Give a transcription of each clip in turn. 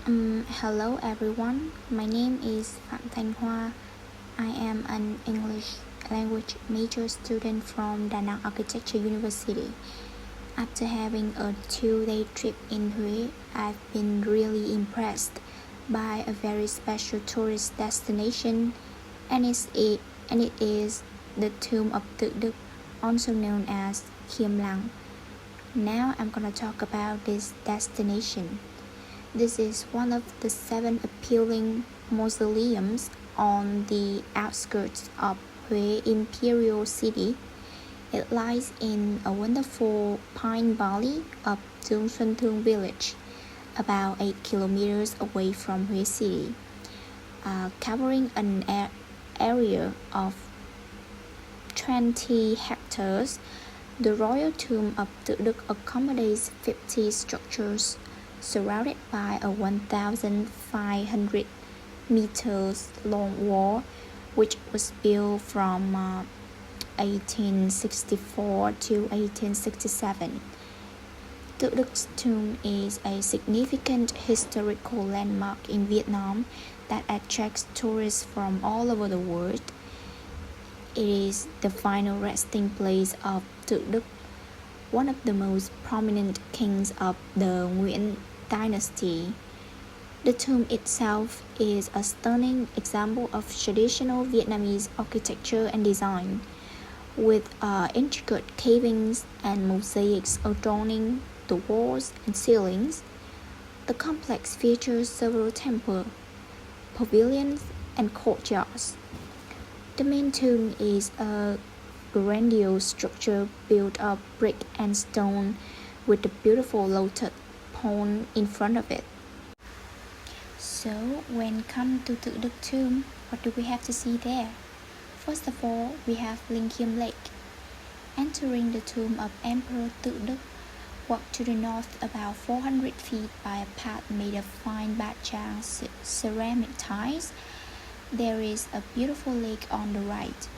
Hello everyone, my name is Phạm Thanh Hoa. I am an English language major student from Da Nang Architecture University. After having a 2-day trip in Huế, I've been really impressed by a very special tourist destination, and it is the tomb of Tự Đức, also known as Khiêm Lăng. Now I'm gonna talk about this destination. This is one of the 7 appealing mausoleums on the outskirts of Huế Imperial City. It lies in a wonderful pine valley of Tương Xuân Thương village, about 8 kilometers away from Huế City, covering an area of 20 hectares. The royal tomb of Tự Đức accommodates 50 structures surrounded by a 1,500 meters long wall, which was built from 1864 to 1867. Tự Đức tomb is a significant historical landmark in Vietnam that attracts tourists from all over the world. It is the final resting place of Tự Đức, one of the most prominent kings of the Nguyễn dynasty. The tomb itself is a stunning example of traditional Vietnamese architecture and design, with intricate carvings and mosaics adorning the walls and ceilings. The complex features several temples, pavilions, and courtyards. The main tomb is a grandiose structure built of brick and stone with a beautiful lotus pond in front of it. So when come to Tự Đức tomb, what do we have to see there? First of all, we have Linh Khiêm Lake. Entering the tomb of Emperor Tự Đức, walk to the north about 400 feet by a path made of fine Bát Tràng ceramic tiles. There is a beautiful lake on the right.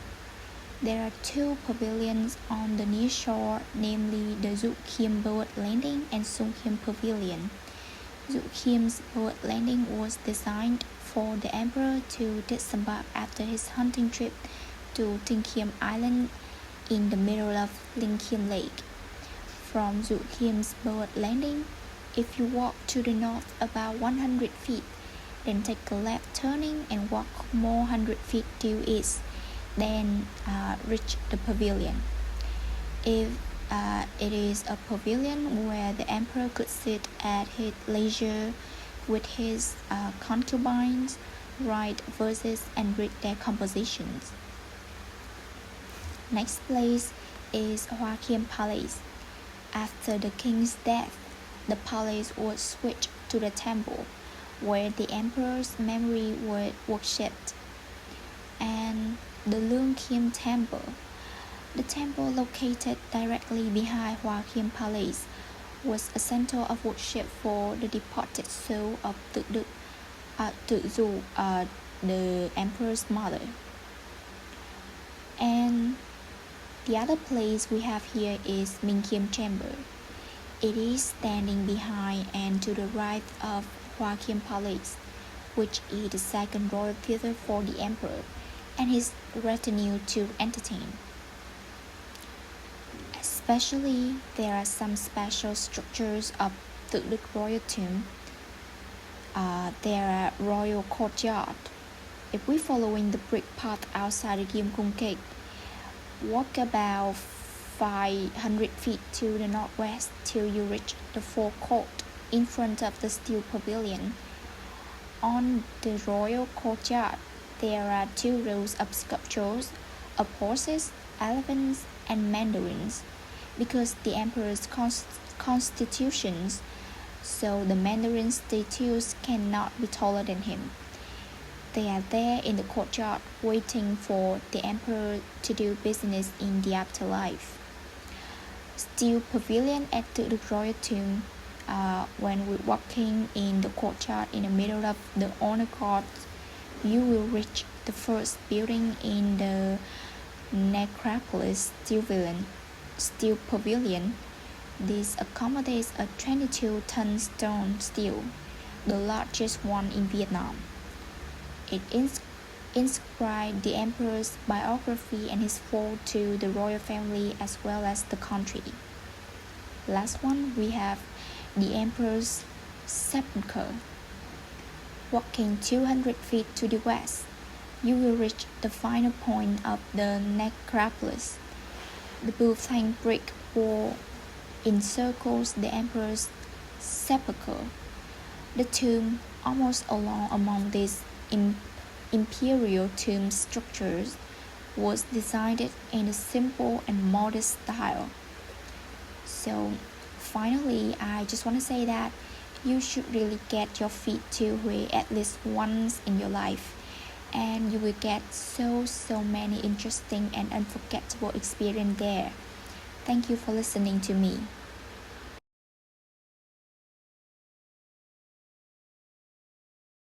There are 2 pavilions on the near shore, namely the Dụ Khiêm Boat Landing and Sung Khiêm Pavilion. Dụ Khiêm's boat landing was designed for the emperor to disembark after his hunting trip to Tinh Khiêm Island in the middle of Linh Khiêm Lake. From Dụ Khiêm's boat landing, if you walk to the north about 100 feet, then take a left turning and walk more 100 feet due east, then reach the pavilion. If it is a pavilion where the emperor could sit at his leisure with his concubines, write verses and read their compositions. Next place is Hoa Khiêm Palace. After the king's death, the palace was switched to the temple, where the emperor's memory was worshipped, and the Lương Khiêm Temple. The temple located directly behind Hoa Khiêm Palace was a center of worship for the departed soul of Tự Đức, Tự Dụ, the emperor's mother. And the other place we have here is Minh Khiêm Chamber. It is standing behind and to the right of Hoa Khiêm Palace, which is the second royal theater for the emperor and his retinue to entertain. Especially, there are some special structures of Tự Đức royal tomb. There are royal courtyard. If we following the brick path outside the Kim Cung Gate, walk about 500 feet to the northwest till you reach the forecourt in front of the steel pavilion. On the royal courtyard, there are 2 rows of sculptures of horses, elephants, and mandarins, because the emperor's constitutions, so the mandarin statues cannot be taller than him. They are there in the courtyard waiting for the emperor to do business in the afterlife. Steel pavilion at Tự Đức royal tomb. When we're walking in the courtyard in the middle of the honor court, you will reach the first building in the necropolis steel pavilion. This accommodates a 22-ton stone stele the largest one in Vietnam. It inscribed the emperor's biography and his fall to the royal family as well as the country. Last one, we have the emperor's sepulchre. Walking 200 feet to the west, you will reach the final point of the necropolis. The Bhutan brick wall encircles the emperor's sepulchre. The tomb, almost alone among these imperial tomb structures, was designed in a simple and modest style. So finally, I just want to say that you should really get your feet to Hue at least once in your life, and you will get so many interesting and unforgettable experience there. Thank you for listening to me.